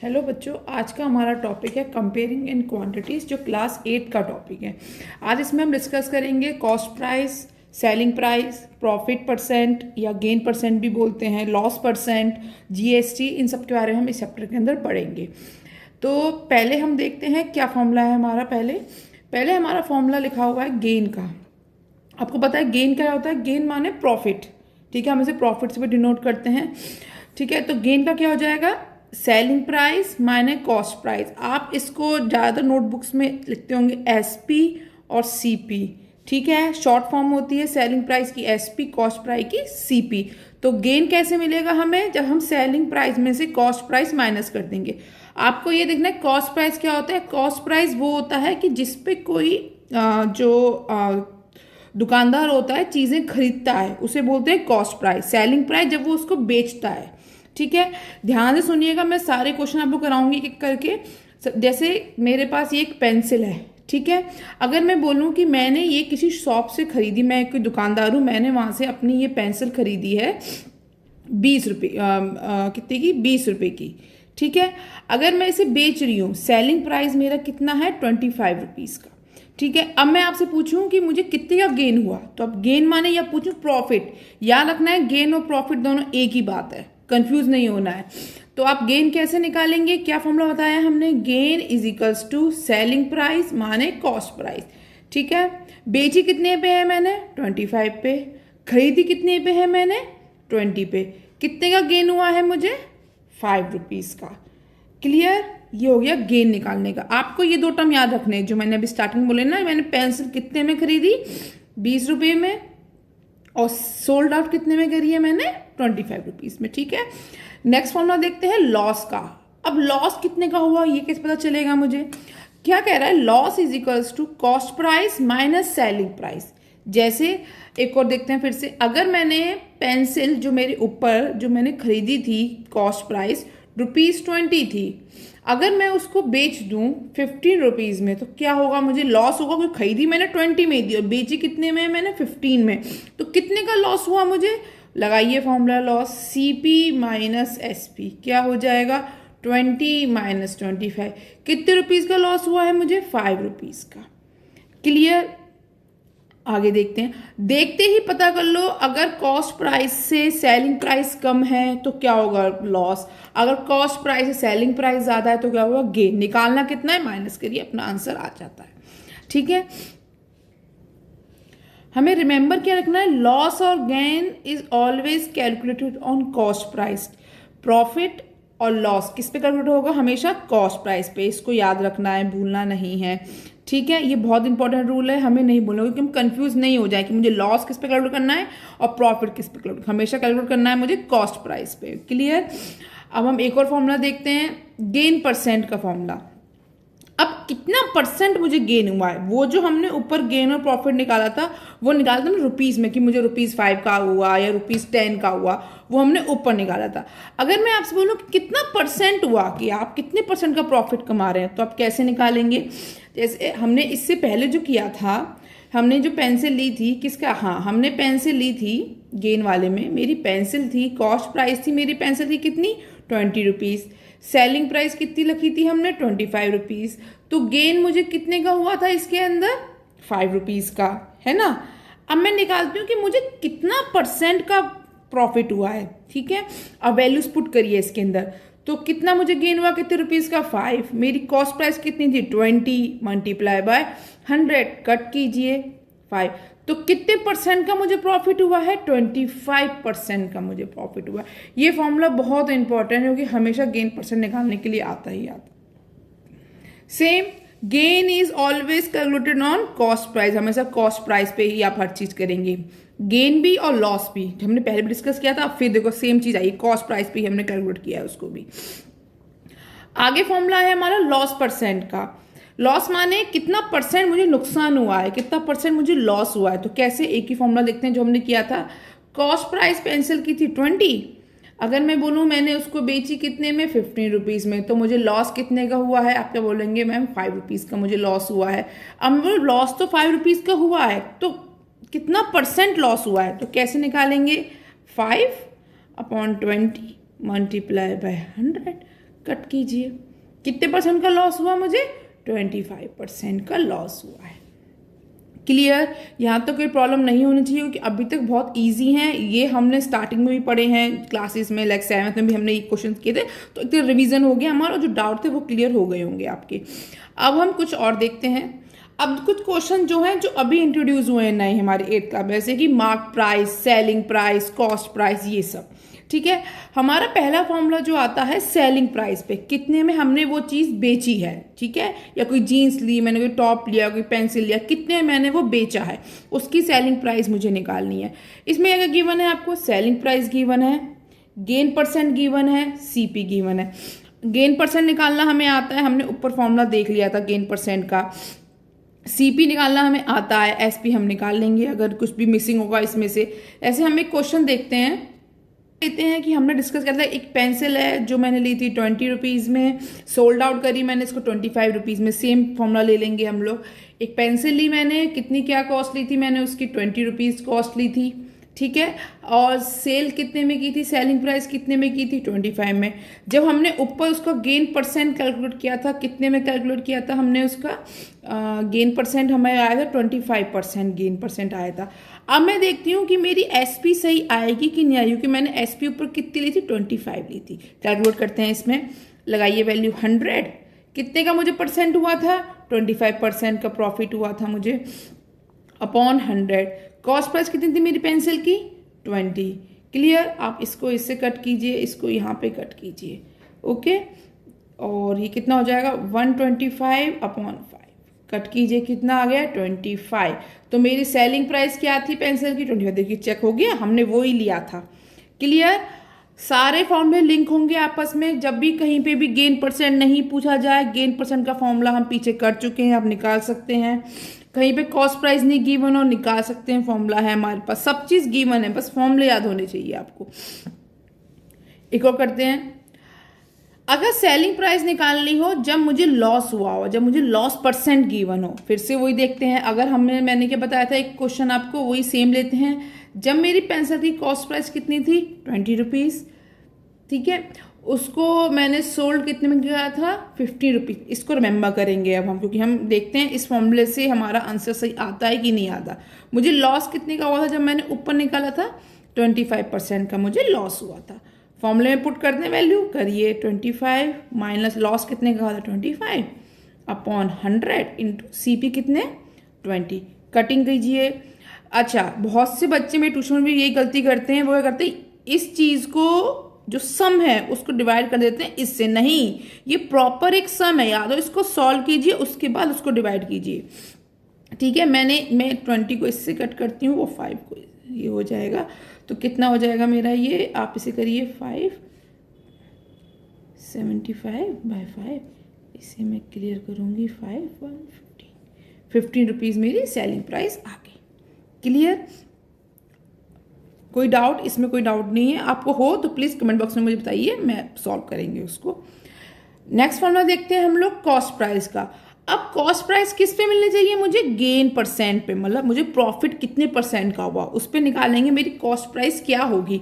Hello बच्चों, आज का हमारा टॉपिक है कंपेयरिंग इन क्वांटिटीज, जो क्लास 8 का टॉपिक है। आज इसमें हम डिस्कस करेंगे cost price, selling price, profit percent या गेन परसेंट भी बोलते हैं, लॉस परसेंट, जीएसटी, इन सब के बारे में हम इस चैप्टर के अंदर पढ़ेंगे। तो पहले हम देखते हैं क्या फॉर्मूला है हमारा। पहले हमारा फॉर्मूला लिखा हुआ है गेन का। आपको पता है गेन क्या होता है? गेन माने प्रॉफिट। ठीक है, हम इसे प्रॉफिट से भी डिनोट करते हैं। ठीक है, तो गेन का क्या हो जाएगा? Selling price minus cost price. आप इसको ज़्यादातर नोटबुक्स में लिखते होंगे एसपी और सीपी। ठीक है, शॉर्ट फॉर्म होती है सेलिंग प्राइस की एसपी, कॉस्ट प्राइस की सीपी। तो गेन कैसे मिलेगा हमें? जब हम सेलिंग प्राइस में से कॉस्ट प्राइस माइनस कर देंगे। आपको ये देखना है कॉस्ट प्राइस क्या होता है। कॉस्ट प्राइस वो होता है कि जिसपे कोई दुकानदार होता है चीजें खरीदता है, उसे बोलते हैं कॉस्ट प्राइस। सेलिंग प्राइस जब वो उसको बेचता है। ठीक है, ध्यान से सुनिएगा, मैं सारे क्वेश्चन आपको कराऊंगी एक करके। जैसे मेरे पास ये एक पेंसिल है। ठीक है, अगर मैं बोलूं कि मैंने ये किसी शॉप से खरीदी, मैं कोई दुकानदार हूं, मैंने वहां से अपनी ये पेंसिल खरीदी है 20 रुपये, कितने की? 20 रुपये की। ठीक है, अगर मैं इसे बेच रही हूँ, सेलिंग प्राइस मेरा कितना है? 25 रुपीज का। ठीक है, अब मैं आपसे पूछूं कि मुझे कितने का गेन हुआ, तो अब गेन माने या पूछूं प्रॉफिट। याद रखना है गेन और प्रॉफिट दोनों एक ही बात है, कंफ्यूज नहीं होना है। तो आप गेन कैसे निकालेंगे? क्या फॉर्मूला बताया हमने? Gain is equals to selling price माने कॉस्ट प्राइस। ठीक है, बेची कितने पे है मैंने? 25 पे। खरीदी कितने पे है मैंने? 20 पे। कितने का गेन हुआ है मुझे? 5 रुपीज का। क्लियर? ये हो गया गेन निकालने का। आपको ये दो टर्म याद रखने हैं जो मैंने अभी स्टार्टिंग बोले ना। मैंने पेंसिल कितने में खरीदी? 20 रुपये में। और सोल्ड आउट कितने में करी है मैंने? 25 रुपीज में। ठीक है, नेक्स्ट फॉर्मूला देखते हैं लॉस का। अब लॉस कितने का हुआ ये कैसे पता चलेगा मुझे? क्या कह रहा है? Loss is equals to cost price minus selling price. जैसे एक और देखते हैं फिर से। अगर मैंने पेंसिल जो मेरे ऊपर जो मैंने खरीदी थी, कॉस्ट प्राइस ₹20 थी, अगर मैं उसको बेच दूं 15 रुपीज में, तो क्या होगा? मुझे लॉस होगा, क्योंकि खरीदी मैंने 20 में दी और बेची कितने में? मैंने 15 में। तो कितने का लॉस हुआ मुझे? लगाइए formula loss, CP minus SP. क्या हो जाएगा? 20 माइनस 25। कितने रुपीज का लॉस हुआ है मुझे? 5 रुपीज का। क्लियर? आगे देखते हैं। देखते ही पता कर लो, अगर कॉस्ट प्राइस से सेलिंग प्राइस कम है तो क्या होगा? लॉस। अगर कॉस्ट प्राइस से सेलिंग प्राइस ज्यादा है तो क्या होगा? गेन। निकालना कितना है? माइनस करिए, अपना आंसर आ जाता है। ठीक है, हमें रिमेंबर क्या रखना है? लॉस और gain is always calculated on cost price. Profit और लॉस किस पे कैलकुलेट होगा? हमेशा कॉस्ट प्राइस पे। इसको याद रखना है, भूलना नहीं है। ठीक है, ये बहुत इंपॉर्टेंट रूल है, हमें नहीं बोलना, क्योंकि हम कंफ्यूज नहीं हो जाए कि मुझे लॉस किस पे कैलकुलेट करना है और प्रॉफिट किस पे कैलकुलेट। हमेशा कैलकुलेट करना है मुझे कॉस्ट प्राइस पे। क्लियर? अब हम एक और फॉर्मूला देखते हैं, गेन परसेंट का फॉर्मूला। अब कितना परसेंट मुझे गेन हुआ है, वो जो हमने ऊपर गेन और प्रॉफिट निकाला था, वो निकाला था ना रुपीज में, कि मुझे ₹5 का हुआ या ₹10 का हुआ, वो हमने ऊपर निकाला था। अगर मैं आपसे बोलूं कि कितना परसेंट हुआ, कि आप कितने परसेंट का प्रॉफिट कमा रहे हैं, तो आप कैसे निकालेंगे? जैसे हमने इससे पहले जो किया था, हमने जो पेंसिल ली थी, किसका? हाँ, हमने पेंसिल ली थी गेन वाले में। मेरी पेंसिल थी, कॉस्ट प्राइस थी मेरी पेंसिल थी कितनी? 20 रुपीज। सेलिंग प्राइस कितनी लिखी थी हमने? 25 रुपीज। तो गेन मुझे कितने का हुआ था इसके अंदर? 5 रुपीज का, है ना। अब मैं निकालती हूँ कि मुझे कितना परसेंट का प्रॉफिट हुआ है। ठीक है, अब वैल्यूज पुट करिए इसके अंदर। तो कितना मुझे गेन हुआ? कितने रुपीज का? 5। मेरी कॉस्ट प्राइस कितनी थी? 20 मल्टीप्लाई बाय 100, कट कीजिए 5। तो कितने परसेंट का मुझे प्रॉफिट हुआ है? 25% का मुझे प्रॉफिट हुआ है। ये फॉर्मूला बहुत इंपॉर्टेंट है, क्योंकि हमेशा गेन परसेंट निकालने के लिए आता ही आता। Same, gain is always calculated on cost price. हमेशा कॉस्ट प्राइस पे ही आप हर चीज करेंगे, गेन भी और लॉस भी। हमने पहले भी डिस्कस किया था, फिर देखो सेम चीज आई, कॉस्ट प्राइस पे ही हमने कैलकुलेट किया है उसको भी। आगे फॉर्मूला है हमारा लॉस परसेंट का। लॉस माने कितना परसेंट मुझे नुकसान हुआ है, कितना परसेंट मुझे लॉस हुआ है। तो कैसे? एक ही फॉर्मूला देखते हैं जो हमने किया था। कॉस्ट प्राइस पेंसिल की थी 20। अगर मैं बोलूं मैंने उसको बेची कितने में? 15 रुपीज में, तो मुझे लॉस कितने का हुआ है? आप क्या बोलेंगे? मैम 5 रुपीज का मुझे लॉस हुआ है। अब लॉस तो 5 रुपीज का हुआ है, तो कितना परसेंट लॉस हुआ है? तो कैसे निकालेंगे? 5/20 मल्टीप्लाई बाय 100, कट कीजिए। कितने परसेंट का लॉस हुआ मुझे? 25% का लॉस हुआ है। क्लियर? यहाँ तो कोई प्रॉब्लम नहीं होनी चाहिए क्योंकि अभी तक बहुत इजी हैं। ये हमने स्टार्टिंग में भी पढ़े हैं क्लासेस में, लाइक 7th में भी हमने ये क्वेश्चन किए थे, तो एक रिवीजन हो गया हमारा, जो डाउट थे वो क्लियर हो गए होंगे आपके। अब हम कुछ और देखते हैं। अब कुछ क्वेश्चन जो हैं जो अभी इंट्रोड्यूस हुए हैं नए हमारे 8th क्लास में, जैसे कि mark price, selling price, cost price, ये सब। ठीक है, हमारा पहला फॉर्मूला जो आता है सेलिंग प्राइस पे, कितने में हमने वो चीज़ बेची है। ठीक है, या कोई जीन्स ली मैंने, कोई टॉप लिया, कोई पेंसिल लिया, कितने में मैंने वो बेचा है, उसकी सेलिंग प्राइस मुझे निकालनी है। इसमें अगर गिवन है आपको सेलिंग प्राइस गिवन है, गेन परसेंट गिवन है, सीपी गिवन है। गेन परसेंट निकालना हमें आता है, हमने ऊपर फॉर्मूला देख लिया था गेन परसेंट का। सीपी निकालना हमें आता है, एसपी हम निकाल लेंगे अगर कुछ भी मिसिंग होगा इसमें से। ऐसे हम एक क्वेश्चन देखते हैं कि हमने डिस्कस किया था, एक पेंसिल है जो मैंने ली थी 20 रुपीज़ में, सोल्ड आउट करी मैंने इसको 25 रुपीज़ में। सेम फॉर्मूला ले लेंगे हम लोग। एक पेंसिल ली मैंने, कितनी क्या कॉस्ट ली थी मैंने उसकी? 20 रुपीज़ कॉस्ट ली थी। ठीक है, और सेल कितने में की थी, सेलिंग प्राइस कितने में की थी? 25 में। जब हमने ऊपर उसका गेन परसेंट कैलकुलेट किया था, कितने में कैलकुलेट किया था हमने उसका? गेन परसेंट हमें आया था 25% गेन परसेंट आया था। अब मैं देखती हूँ कि मेरी एसपी सही आएगी कि नहीं आएगी, क्योंकि मैंने एसपी ऊपर कितनी ली थी? 25 ली थी। कैलकुलेट करते हैं इसमें, लगाइए वैल्यू 100। कितने का मुझे परसेंट हुआ था? 25% का प्रॉफिट हुआ था मुझे, अपॉन 100। कॉस्ट प्राइस कितनी थी मेरी पेंसिल की? 20। क्लियर? आप इसको इससे कट कीजिए, इसको यहाँ पे कट कीजिए। ओके, और ये कितना हो जाएगा? 125 अपॉन 5। कट कीजिए, कितना आ गया? 25। तो मेरी सेलिंग प्राइस क्या थी पेंसिल की? 25। देखिए चेक हो गया, हमने वो ही लिया था। क्लियर? सारे फॉर्मूले लिंक होंगे आपस में। जब भी कहीं पे भी गेन परसेंट नहीं पूछा जाए, गेन परसेंट का फॉर्मूला हम पीछे कर चुके हैं, आप निकाल सकते हैं। कहीं पे कॉस्ट प्राइस नहीं गिवन हो, निकाल सकते हैं, फॉर्मूला है हमारे पास, सब चीज गिवन है, बस फॉर्मूले याद होने चाहिए आपको। एक और करते हैं। अगर सेलिंग प्राइस निकालनी हो जब मुझे लॉस हुआ हो, जब मुझे लॉस परसेंट गिवन हो, फिर से वही देखते हैं। अगर मैंने क्या बताया था एक क्वेश्चन आपको, वही सेम लेते हैं। जब मेरी पेंसिल की कॉस्ट प्राइस कितनी थी? 20 रुपीज़। ठीक है, उसको मैंने सोल्ड कितने में किया था? 50 रुपीज़। इसको रिमेंबर करेंगे अब हम, क्योंकि हम देखते हैं इस फॉर्मूले से हमारा आंसर सही आता है कि नहीं आता। मुझे लॉस कितने का हुआ था जब मैंने ऊपर निकाला था? 25% का मुझे लॉस हुआ था। फॉर्मूले में पुट करते हैं वैल्यू, करिए 25 माइनस लॉस कितने का हुआ था? 25 अपॉन 100 इंटू सीपी कितने? 20। कटिंग कीजिए। अच्छा, बहुत से बच्चे मेरे ट्यूशन में भी यही गलती करते हैं। वो क्या करते हैं, इस चीज़ को जो सम है उसको डिवाइड कर देते हैं इससे। नहीं, ये प्रॉपर एक सम है, याद हो। इसको सॉल्व कीजिए, उसके बाद उसको डिवाइड कीजिए। ठीक है, मैं 20 को इससे कट करती हूँ, वो 5 को ये हो जाएगा। तो कितना हो जाएगा मेरा ये? आप इसे करिए 575/5। इसे मैं क्लियर करूँगी 15 रुपीज़ मेरी सेलिंग प्राइस आ गई। क्लियर? कोई डाउट? इसमें कोई डाउट नहीं है। आपको हो तो प्लीज़ कमेंट बॉक्स में मुझे बताइए, मैं सॉल्व करेंगे उसको। नेक्स्ट फॉर्मूला देखते हैं हम लोग कॉस्ट प्राइस का। अब कॉस्ट प्राइस किस पे मिलनी चाहिए मुझे? गेन परसेंट पे, मतलब मुझे प्रॉफिट कितने परसेंट का हुआ उस पे निकालेंगे मेरी कॉस्ट प्राइस क्या होगी।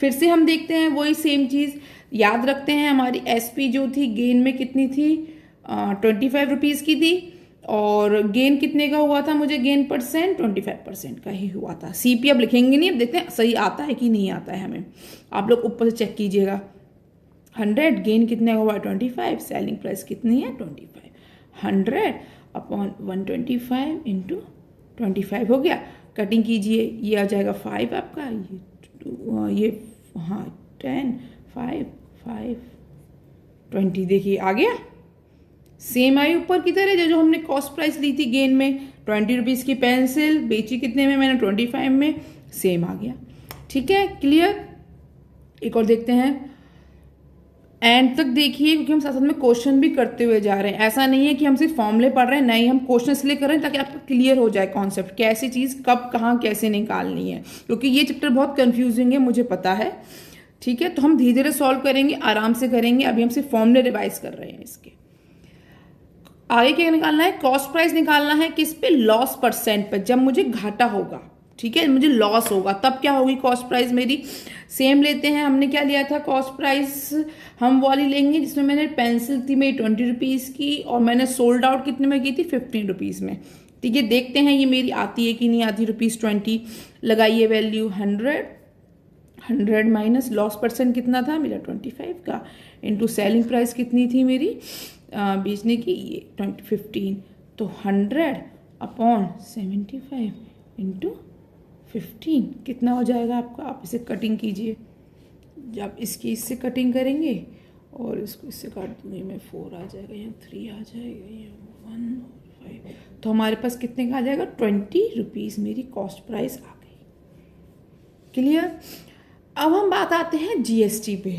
फिर से हम देखते हैं वही सेम चीज़, याद रखते हैं। हमारी एसपी जो थी गेन में कितनी थी? 25 रुपीज़ की थी। और गेन कितने का हुआ था मुझे? गेन परसेंट 25% का ही हुआ था। सीपी अब लिखेंगे नहीं, अब देखते हैं सही आता है कि नहीं आता है हमें। आप लोग ऊपर से चेक कीजिएगा। 100 गेन कितने का हुआ? 25। सेलिंग प्राइस कितनी है? 25। 100 अपॉन 125 इंटू 25 हो गया। कटिंग कीजिए, ये आ जाएगा 5 आपका, ये हाँ 10 5 5 20। देखिए आ गया, सेम आई ऊपर की तरह जो हमने कॉस्ट प्राइस ली थी गेन में। 20 रुपीज़ की पेंसिल बेची कितने में? मैंने 25 में, सेम आ गया। ठीक है, क्लियर? एक और देखते हैं, एंड तक देखिए क्योंकि हम साथ साथ में क्वेश्चन भी करते हुए जा रहे हैं। ऐसा नहीं है कि हम सिर्फ फॉर्मूले पढ़ रहे हैं, नहीं, हम क्वेश्चन इसलिए कर रहे हैं ताकि आपको क्लियर हो जाए कॉन्सेप्ट, कैसी चीज़ कब कहाँ कैसे निकालनी है, क्योंकि ये चैप्टर बहुत कंफ्यूजिंग है, मुझे पता है। ठीक है, तो हम धीरे धीरे सॉल्व करेंगे, आराम से करेंगे। अभी हम सिर्फ फॉर्मूले रिवाइज कर रहे हैं इसके। आगे क्या निकालना है? कॉस्ट प्राइस निकालना है किस पे? लॉस परसेंट पे, जब मुझे घाटा होगा। ठीक है, मुझे लॉस होगा, तब क्या होगी कॉस्ट प्राइस मेरी। सेम लेते हैं, हमने क्या लिया था कॉस्ट प्राइस, हम वाली लेंगे जिसमें मैंने पेंसिल थी मेरी 20 रुपीज़ की और मैंने सोल्ड आउट कितने में की थी 15 रुपीज़ में। ठीक है, देखते हैं ये मेरी आती है कि नहीं आती। ₹20 लगाइए वैल्यू 100 माइनस लॉस परसेंट कितना था मेरा 25 का, इंटू सेलिंग प्राइस कितनी थी मेरी बेचने की ये 15, तो 100/75 इंटू 15 कितना हो जाएगा आपका। आप इसे कटिंग कीजिए, जब इसकी इससे कटिंग करेंगे और इसको इससे काट दूंगी मैं, 4 आ जाएगा, यहाँ 3 आ जाएगा, यहाँ 1 और 5, तो हमारे पास कितने का आ जाएगा 20 रुपीज़ मेरी कॉस्ट प्राइस आ गई। क्लियर। अब हम बात आते हैं जीएसटी पे।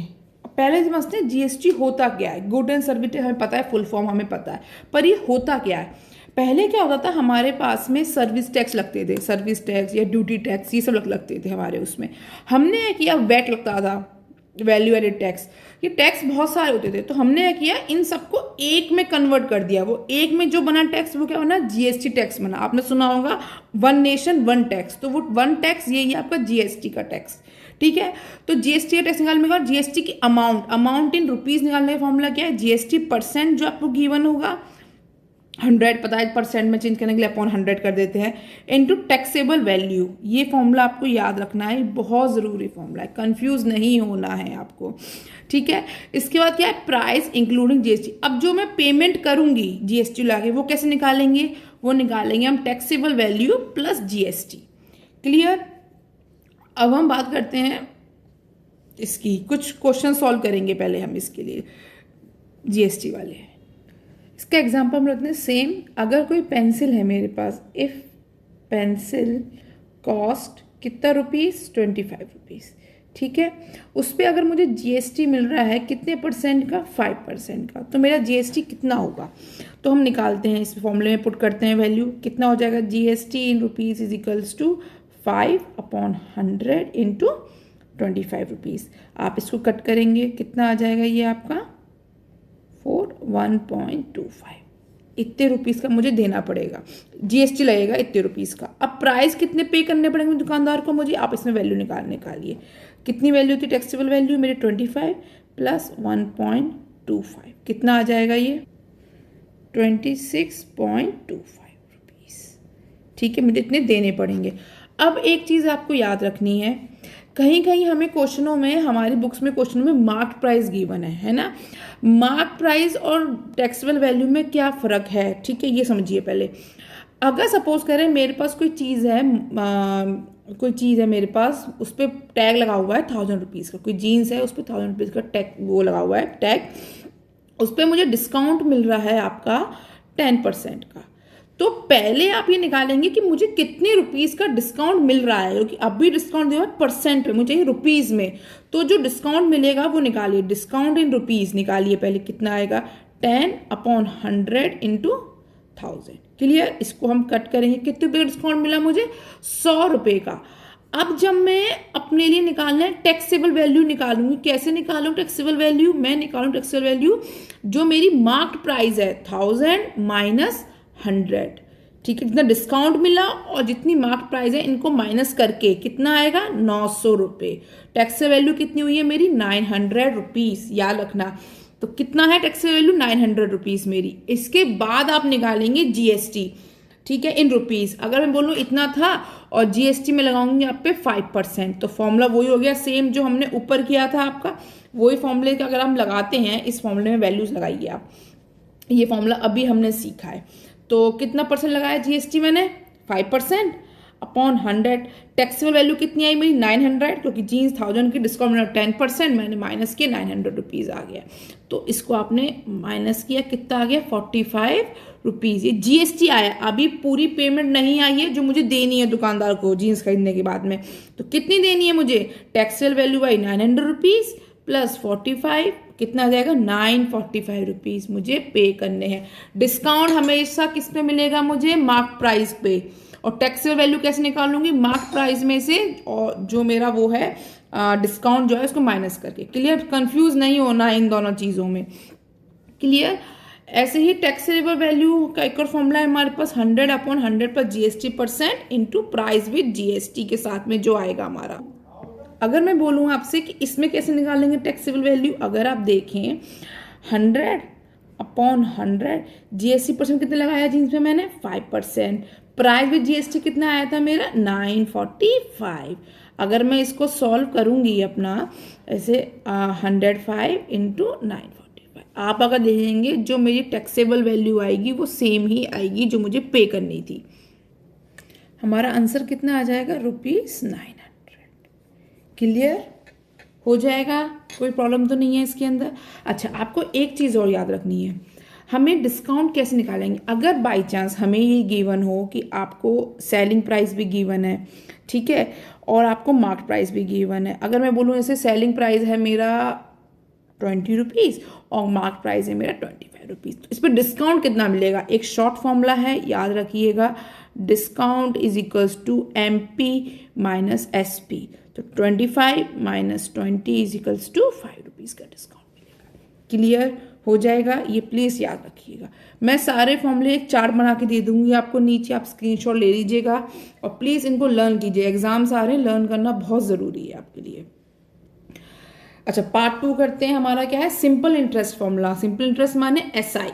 पहले समझते हैं जीएसटी होता क्या है। गुड एंड सर्विस हमें पता है, फुल फॉर्म हमें पता है, पर ये होता क्या है। पहले क्या होता था, हमारे पास में सर्विस टैक्स लगते थे, सर्विस टैक्स या ड्यूटी टैक्स ये सब लगते थे हमारे उसमें। हमने किया वैट लगता था, वैल्यू एडेड टैक्स, ये टैक्स बहुत सारे होते थे, तो हमने क्या किया इन सबको एक में कन्वर्ट कर दिया। वो एक में जो बना टैक्स वो क्या बना, जीएसटी टैक्स बना। आपने सुना होगा 1 नेशन 1 टैक्स, तो वो 1 टैक्स यही है आपका जीएसटी का टैक्स। ठीक है, तो जीएसटी का टैक्स निकालने का, जीएसटी की अमाउंट इन रुपीज निकालने का फॉर्मूला क्या है, जीएसटी परसेंट जो आपको गिवन होगा 100 पता है, परसेंट में चेंज करने के लिए अपॉन 100 कर देते हैं, इनटू टैक्सेबल वैल्यू। ये फॉर्मूला आपको याद रखना है, बहुत ज़रूरी फॉर्मूला है, कंफ्यूज नहीं होना है आपको। ठीक है, इसके बाद क्या है, प्राइस इंक्लूडिंग जीएसटी। अब जो मैं पेमेंट करूंगी जीएसटी लाके वो कैसे निकालेंगे, वो निकालेंगे हम taxable value plus GST. Clear. अब हम बात करते हैं इसकी, कुछ क्वेश्चन सॉल्व करेंगे पहले हम इसके लिए जीएसटी वाले। इसका एग्जांपल हम लेते हैं सेम। अगर कोई पेंसिल है मेरे पास, इफ पेंसिल कॉस्ट कितना रुपीस 25 रुपीज़, ठीक है, उस पर अगर मुझे जीएसटी मिल रहा है कितने परसेंट का, 5% का, तो मेरा जीएसटी कितना होगा। तो हम निकालते हैं, इस फॉर्मूले में पुट करते हैं वैल्यू, कितना हो जाएगा GST in rupees is equals to 5/100 into 25 rupees. आप इसको कट करेंगे, कितना आ जाएगा ये आपका 1.25, इतने रुपीज़ का मुझे देना पड़ेगा, जीएसटी लगेगा इतने रुपीज़ का। अब प्राइस कितने पे करने पड़ेंगे दुकानदार को मुझे, आप इसमें वैल्यू निकालिए। कितनी वैल्यू थी टैक्सेबल वैल्यू मेरे 25 प्लस 1.25, कितना आ जाएगा ये 26.25 रुपीज़। ठीक है, मुझे इतने देने पड़ेंगे। अब एक चीज़ आपको याद रखनी है, कहीं कहीं हमें क्वेश्चनों में, हमारी बुक्स में क्वेश्चनों में मार्क प्राइस गिवन है ना। मार्क प्राइस और टैक्सेबल वैल्यू में क्या फ़र्क है, ठीक है, ये समझिए पहले। अगर सपोज करें मेरे पास कोई चीज़ है मेरे पास, उस पर टैग लगा हुआ है 1000 रुपीज़ का, कोई जीन्स है उस पर 1000 रुपीज़ का टैग वो लगा हुआ है टैग, उस पर मुझे डिस्काउंट मिल रहा है आपका 10% का। तो पहले आप ये निकालेंगे कि मुझे कितने रुपीज़ का डिस्काउंट मिल रहा है, क्योंकि अभी डिस्काउंट दिया है परसेंट में, मुझे चाहिए रुपीज़ में। तो जो डिस्काउंट मिलेगा वो निकालिए, डिस्काउंट इन रुपीज़ निकालिए पहले, कितना आएगा 10/100 इंटू 1000। क्लियर। इसको हम कट करेंगे, कितने रुपये का डिस्काउंट मिला मुझे 100 रुपये का। अब जब मैं अपने लिए निकालना है टैक्सेबल वैल्यू निकालूंगी, कैसे निकालूँ टैक्सेबल वैल्यू, मैं निकालूँ टैक्सेबल वैल्यू जो मेरी मार्क्ड प्राइस है 1000 माइनस 100, ठीक है, जितना डिस्काउंट मिला और जितनी मार्क प्राइस है इनको माइनस करके कितना आएगा 900 रुपये। टैक्सेबल वैल्यू कितनी हुई है मेरी 900 रुपीज़, याद रखना। तो कितना है टैक्सेबल वैल्यू 900 रुपीज़ मेरी। इसके बाद आप निकालेंगे जीएसटी, ठीक है, इन रुपीज़। अगर मैं बोलूँ इतना था और जीएसटी में लगाऊंगी आप पे 5%, तो फॉर्मूला वही हो गया सेम जो हमने ऊपर किया था आपका, वही फॉर्मूले का अगर हम लगाते हैं, इस फॉर्मूले में वैल्यूज लगाइए आप। ये फॉर्मूला अभी हमने सीखा है। तो कितना परसेंट लगाया जीएसटी मैंने 5% अपॉन 100। टैक्सेबल वैल्यू कितनी आई मेरी 900, क्योंकि जीन्स 1000 की डिस्काउंट में 10% मैंने माइनस किया, 900 रुपीज़ आ गया। तो इसको आपने माइनस किया, कितना आ गया 45 रुपीज़। ये जीएसटी आया, अभी पूरी पेमेंट नहीं आई है जो मुझे देनी है दुकानदार को जीन्स खरीदने के बाद में। तो कितनी देनी है मुझे, टैक्सेबल वैल्यू आई 900 रुपीज़ प्लस 45, कितना आ जाएगा 945 रुपीज़ मुझे पे करने हैं। डिस्काउंट हमेशा किस पे मिलेगा मुझे, मार्क प्राइस पे। और टैक्सेबल वैल्यू कैसे निकालूंगी, मार्क प्राइस में से और जो मेरा वो है डिस्काउंट जो है उसको माइनस करके। क्लियर, कंफ्यूज नहीं होना इन दोनों चीज़ों में। क्लियर। ऐसे ही टैक्सेबल वैल्यू का एक और फॉर्मूला है हमारे पास 100/100 पर GST% into price with GST के साथ में जो आएगा हमारा। अगर मैं बोलूँ आपसे कि इसमें कैसे निकालेंगे टैक्सेबल वैल्यू, अगर आप देखें 100/100 GST% कितने लगाया जीन्स में मैंने 5%, प्राइस विद GST कितना आया था मेरा 945। अगर मैं इसको सॉल्व करूंगी अपना ऐसे 105 इंटू 945, आप अगर देखेंगे जो मेरी टैक्सेबल वैल्यू आएगी वो सेम ही आएगी जो मुझे पे करनी थी। हमारा आंसर कितना आ जाएगा ₹900। क्लियर हो जाएगा, कोई प्रॉब्लम तो नहीं है इसके अंदर। अच्छा, आपको एक चीज़ और याद रखनी है, हमें डिस्काउंट कैसे निकालेंगे। अगर बाई चांस हमें ये गिवन हो कि आपको सेलिंग प्राइस भी गिवन है, ठीक है, और आपको मार्केट प्राइस भी गिवन है। अगर मैं बोलूँ ऐसे सेलिंग प्राइस है मेरा ₹20 और मार्केट प्राइस है मेरा ₹25, तो इस पर डिस्काउंट कितना मिलेगा। एक शॉर्ट फॉर्मूला है, याद रखिएगा, discount is equals to MP minus SP। तो 25 माइनस 20 इज इक्वल्स टू ₹5 का डिस्काउंट मिलेगा। क्लियर हो जाएगा, ये प्लीज़ याद रखिएगा। मैं सारे फॉर्मूले एक चार्ट बना के दे दूंगी आपको नीचे, आप स्क्रीनशॉट ले लीजिएगा और प्लीज़ इनको लर्न कीजिए। एग्जाम्स आ रहे हैं, लर्न करना बहुत ज़रूरी है आपके लिए। अच्छा, पार्ट 2 करते हैं। हमारा क्या है, simple interest formula. Simple interest माने SI,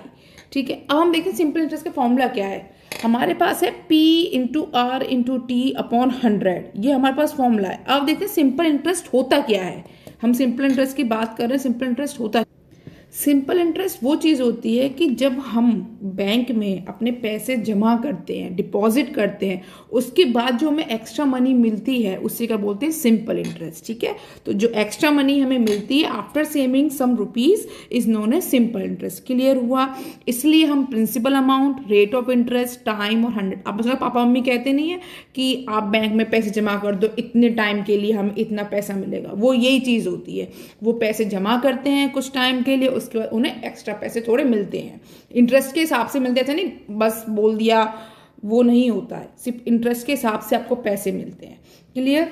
ठीक है। अब हम देखें सिंपल इंटरेस्ट का फॉर्मूला क्या है। हमारे पास है P into R into T/100, ये हमारे पास फॉर्मूला है। अब देखते हैं सिंपल इंटरेस्ट होता क्या है। हम सिंपल इंटरेस्ट की बात कर रहे हैं, सिंपल इंटरेस्ट होता है। सिंपल इंटरेस्ट वो चीज़ होती है कि जब हम बैंक में अपने पैसे जमा करते हैं, डिपॉजिट करते हैं, उसके बाद जो हमें एक्स्ट्रा मनी मिलती है उसी का बोलते हैं सिंपल इंटरेस्ट, ठीक है। तो जो एक्स्ट्रा मनी हमें मिलती है after saving some rupees is known as simple interest. Clear हुआ। इसलिए हम principal amount, rate of interest, time और 100, आप मतलब पापा मम्मी कहते नहीं है कि आप बैंक में पैसे जमा कर दो, इतने टाइम के लिए हमें इतना पैसा मिलेगा, वो यही चीज़ होती है। वो पैसे जमा करते हैं कुछ टाइम के लिए, उसके बाद उन्हें एक्स्ट्रा पैसे थोड़े मिलते हैं, इंटरेस्ट के हिसाब से मिलते थे, नहीं बस बोल दिया, वो नहीं होता है, सिर्फ इंटरेस्ट के हिसाब से आपको पैसे मिलते हैं। क्लियर।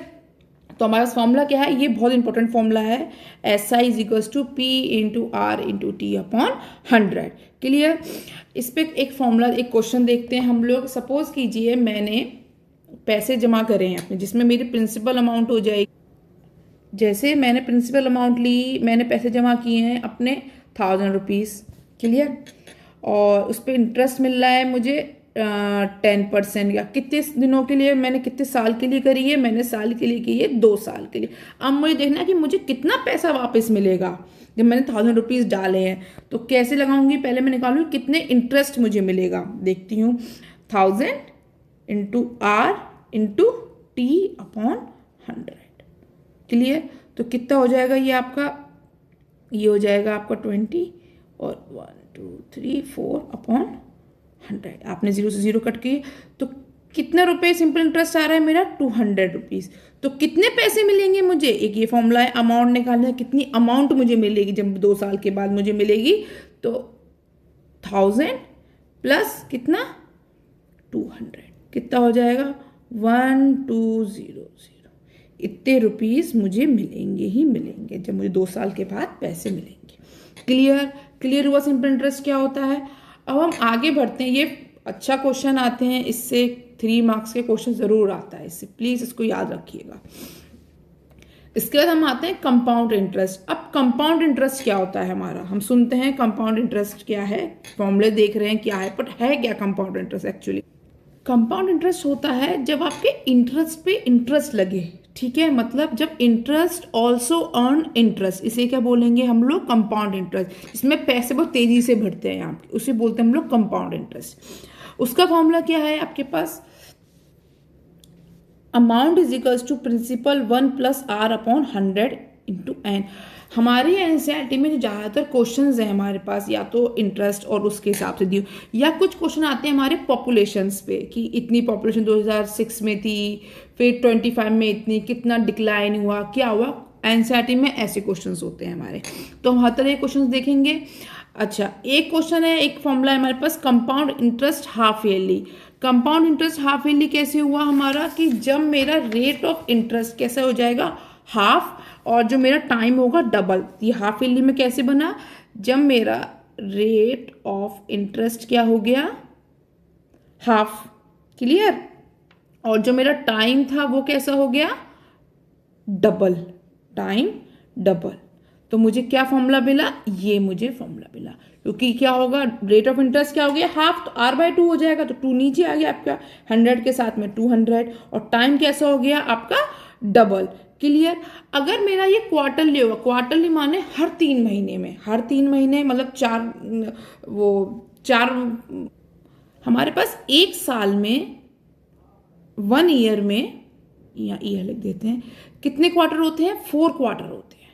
तो हमारा फॉर्मूला क्या है, ये बहुत इंपॉर्टेंट फॉर्मूला है, SI is equals to P into R into T/100। Clear. इस पर एक फॉर्मूला, एक क्वेश्चन देखते हैं हम लोग। सपोज कीजिए मैंने पैसे जमा करे हैं अपने, जिसमें मेरी प्रिंसिपल अमाउंट हो जाएगी, जैसे मैंने प्रिंसिपल अमाउंट ली, मैंने पैसे जमा किए हैं अपने ₹1000। क्लियर। और उस पर इंटरेस्ट मिल रहा है मुझे 10%। या कितने दिनों के लिए, मैंने कितने साल के लिए करी है, मैंने साल के लिए की है 2 साल के लिए। अब मुझे देखना है कि मुझे कितना पैसा वापस मिलेगा जब मैंने ₹1000 डाले हैं। तो कैसे लगाऊंगी, पहले मैं निकालूंगी कितने इंटरेस्ट मुझे मिलेगा। देखती हूँ 1000 into R into T/100। Clear. तो कितना हो जाएगा ये आपका, ये हो जाएगा आपका 20 और 1 2 3 4/100। आपने 0 से 0 कट किए, तो कितने रुपए सिंपल इंटरेस्ट आ रहा है मेरा ₹200। तो कितने पैसे मिलेंगे मुझे, एक ये फॉर्मूला है, अमाउंट निकालना है, कितनी अमाउंट मुझे मिलेगी जब 2 साल के बाद मुझे मिलेगी। तो 1000 प्लस कितना 200, कितना हो जाएगा 1200। इतने रुपीस मुझे मिलेंगे ही मिलेंगे जब मुझे 2 साल के बाद पैसे मिलेंगे। क्लियर। क्लियर हुआ सिंपल इंटरेस्ट क्या होता है। अब हम आगे बढ़ते हैं। ये अच्छा क्वेश्चन आते हैं, इससे 3 मार्क्स के क्वेश्चन जरूर आता है, इससे प्लीज इसको याद रखिएगा। इसके बाद हम आते हैं कंपाउंड इंटरेस्ट। अब कंपाउंड इंटरेस्ट क्या होता है हमारा, हम सुनते हैं कंपाउंड इंटरेस्ट क्या है, फॉर्मूले देख रहे हैं क्या है, बट है क्या compound interest. Actually compound interest होता है जब आपके इंटरेस्ट पे इंटरेस्ट लगे, ठीक है, मतलब जब इंटरेस्ट ऑल्सो अर्न इंटरेस्ट, इसे क्या बोलेंगे हम लोग, कंपाउंड इंटरेस्ट। इसमें पैसे बहुत तेजी से बढ़ते हैं यहाँ, उसे बोलते हैं हम लोग कंपाउंड इंटरेस्ट। उसका फॉर्मूला क्या है आपके पास, amount is equals to principal 1 plus R/100 into N. हमारे एनसीईआरटी में जो ज़्यादातर क्वेश्चंस हैं हमारे पास, या तो इंटरेस्ट और उसके हिसाब से दियो, या कुछ क्वेश्चन आते हैं हमारे पॉपुलेशंस पे कि इतनी पॉपुलेशन 2006 में थी, फिर 25 में इतनी, कितना डिक्लाइन हुआ, क्या हुआ। एनसीईआरटी में ऐसे क्वेश्चंस होते हैं हमारे, तो हम हर तरह के क्वेश्चंस देखेंगे। अच्छा, एक क्वेश्चन है, एक फॉर्मूला है हमारे पास, compound interest half yearly. Compound interest half yearly कैसे हुआ हमारा, कि जब मेरा रेट ऑफ इंटरेस्ट कैसे हो जाएगा हाफ, और जो मेरा टाइम होगा डबल। ये हाफ ईयरली में कैसे बना, जब मेरा रेट ऑफ इंटरेस्ट क्या हो गया, हाफ। क्लियर। और जो मेरा टाइम था वो कैसा हो गया, डबल, टाइम डबल। तो मुझे क्या फॉर्मूला मिला, ये मुझे फॉर्मूला मिला। क्योंकि क्या होगा, रेट ऑफ इंटरेस्ट क्या हो गया, हाफ, तो r/2 हो जाएगा, तो 2 नीचे आ गया आपका, 100 के साथ में 200, और टाइम कैसा हो गया आपका, डबल। क्लियर। अगर मेरा ये क्वार्टरली होगा, क्वार्टरली माने हर 3 महीने में, हर 3 महीने मतलब चार, हमारे पास एक साल में, 1 ईयर में, या ईयर लिख देते हैं, कितने क्वार्टर होते हैं, 4 क्वार्टर होते हैं।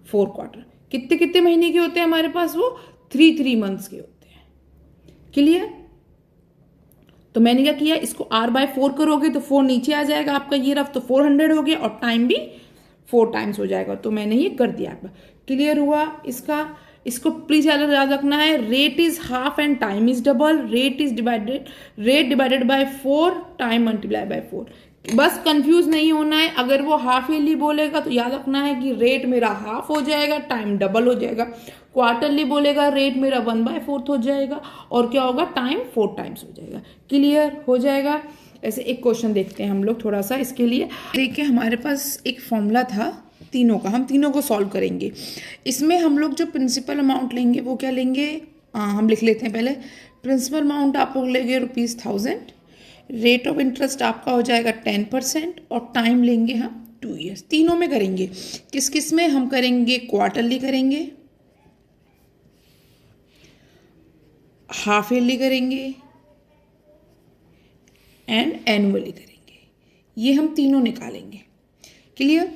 4 क्वार्टर कितने कितने महीने के होते हैं हमारे पास, वो 3 मंथ्स के होते हैं। क्लियर। तो मैंने क्या किया, इसको r/4 करोगे तो 4 नीचे आ जाएगा आपका, ये रफ तो 400 हो गया, और टाइम भी 4 टाइम्स हो जाएगा। तो मैंने ये कर दिया आपका। क्लियर हुआ इसका। इसको प्लीज याद रखना है, rate is half and time is double, rate divided by 4, time multiply by 4। बस कंफ्यूज नहीं होना है। अगर वो हाफ ईयरली बोलेगा तो याद रखना है कि रेट मेरा हाफ हो जाएगा, टाइम डबल हो जाएगा। क्वार्टरली बोलेगा रेट मेरा 1/4 हो जाएगा, और क्या होगा, टाइम 4 टाइम्स हो जाएगा। क्लियर हो जाएगा। ऐसे एक क्वेश्चन देखते हैं हम लोग थोड़ा सा इसके लिए। देखिए हमारे पास एक फॉर्मूला था तीनों का, हम तीनों को सॉल्व करेंगे। इसमें हम लोग जो प्रिंसिपल अमाउंट लेंगे वो क्या लेंगे, हम लिख लेते हैं पहले। प्रिंसिपल अमाउंट आप लोग लेंगे ₹1000, रेट ऑफ इंटरेस्ट आपका हो जाएगा 10%, और टाइम लेंगे हम 2 ईयर्स। तीनों में करेंगे। किस किस में हम करेंगे, क्वार्टरली करेंगे, हाफ ईयरली करेंगे, एंड एनुअली करेंगे। ये हम तीनों निकालेंगे। क्लियर।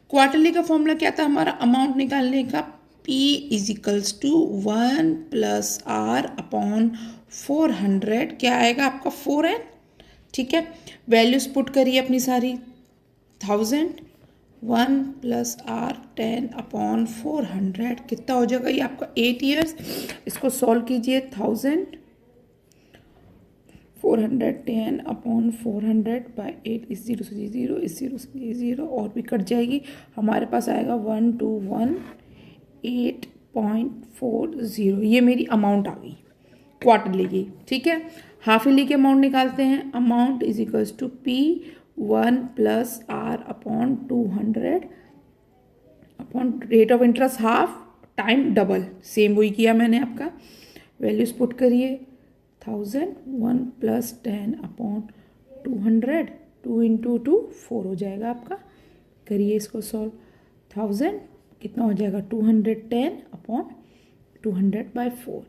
क्वार्टरली का फॉर्मूला क्या था हमारा, अमाउंट निकालने का, P = 1 + R/400, क्या आएगा आपका 4n। ठीक है। वैल्यूज पुट करिए अपनी सारी, 1000, 1 + R 10/400 कितना हो जाएगा, ये आपका 8 ईयर्स। इसको सॉल्व कीजिए, 1000, 410/400/8, इस 0 से ये 0, इस 0 से ये 0, और भी कट जाएगी। हमारे पास आएगा 1218.40। ये मेरी अमाउंट आ गई क्वार्टरली की। ठीक है। हाफ ईयरली के अमाउंट निकालते हैं। Amount = P 1 + R/200 upon rate of interest half, time double, same वही किया मैंने आपका। वैल्यूज पुट करिए, 1000, 1 + 10/200, 2 × 2 4 हो जाएगा आपका। करिए इसको सॉल्व, 1000 कितना हो जाएगा, 210/200/4।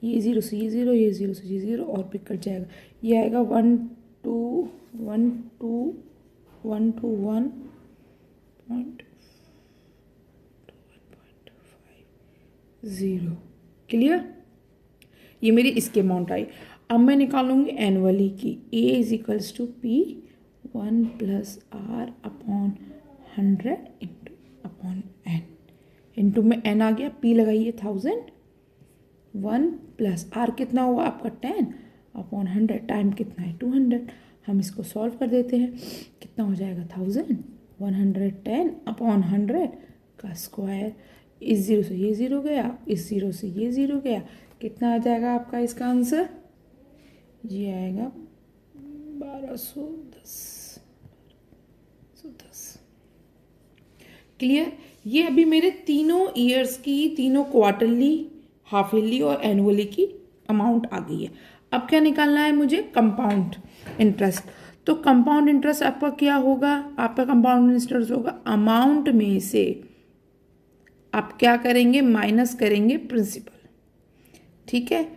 ये 0 से ये 0, ये 0 से ये 0, और भी कट जाएगा। ये आएगा 12121.0। क्लियर। ये मेरी इसकी अमाउंट आई। अब मैं निकालूंगी एनुअली की। A = P 1 + R/100 /n। Into में n आ गया, P लगाइए 1000, 1 + R कितना हुआ आपका 10/100, टाइम कितना है 200। हम इसको सॉल्व कर देते हैं। कितना हो जाएगा, 1000, 110/100 का स्क्वायर, इस 0 से ये 0 गया, इस 0 से ये 0 गया, कितना आ जाएगा आपका इसका आंसर, ये आएगा 1210। क्लियर। ये अभी मेरे तीनों ईयर्स की, तीनों क्वार्टरली, हाफ ईयरली और एनुअली की अमाउंट आ गई है। अब क्या निकालना है मुझे, कंपाउंड इंटरेस्ट। तो कंपाउंड इंटरेस्ट आपका क्या होगा, आपका कंपाउंड इंटरेस्ट होगा अमाउंट में से आप क्या करेंगे, माइनस करेंगे प्रिंसिपल। ठीक है।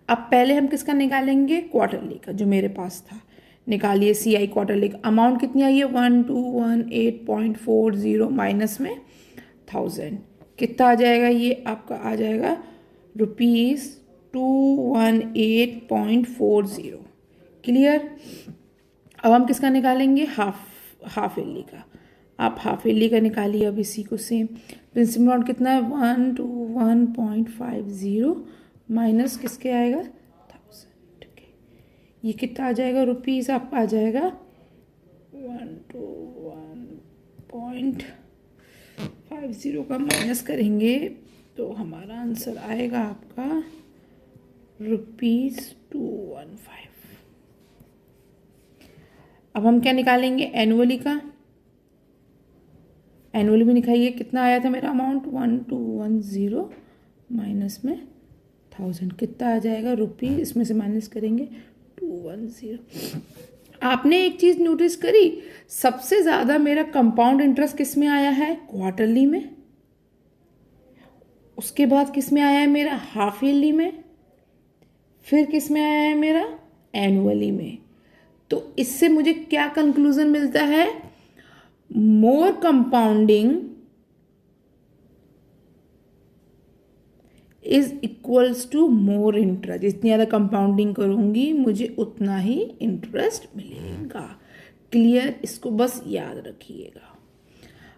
अब पहले हम किसका निकालेंगे, क्वार्टरली का, जो मेरे पास था। निकालिए CI क्वार्टरली का। अमाउंट कितनी आई है, 1218.40 माइनस में 1000, कितना आ जाएगा, ये आपका आ जाएगा ₹218.40। क्लियर। अब हम किसका निकालेंगे, हाफ ईयरली का। आप हाफ ईयरली का निकालिए। अब इसी को सेम प्रिंसिपल अमाउंट कितना है, 121.50 माइनस किसके आएगा 1000। ठीक है। ये कितना आ जाएगा, रुपीज़ आपका आ जाएगा 121.50 का माइनस करेंगे तो तो हमारा आंसर आएगा आपका ₹215। अब हम क्या निकालेंगे, एनुअली का। एनुअली भी निकालिए, कितना आया था मेरा अमाउंट, 1210 माइनस में 1000, कितना आ जाएगा रुपीज, इसमें से माइनस करेंगे 210। आपने एक चीज़ नोटिस करी, सबसे ज़्यादा मेरा कंपाउंड इंटरेस्ट किस में आया है, क्वार्टरली में। उसके बाद किस में आया है मेरा, हाफ ईयरली में। फिर किस में आया है मेरा, एनुअली में। तो इससे मुझे क्या कंक्लूजन मिलता है, more compounding is equals to more interest. जितनी ज़्यादा कंपाउंडिंग करूंगी मुझे उतना ही इंटरेस्ट मिलेगा। क्लियर, इसको बस याद रखिएगा।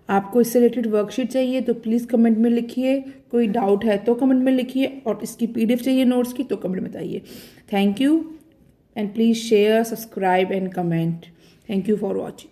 आपको इससे रिलेटेड वर्कशीट चाहिए तो प्लीज़ कमेंट में लिखिए, कोई डाउट है तो कमेंट में लिखिए, और इसकी PDF चाहिए नोट्स की तो कमेंट में बताइए। Thank you and please share, subscribe and comment. Thank you for watching.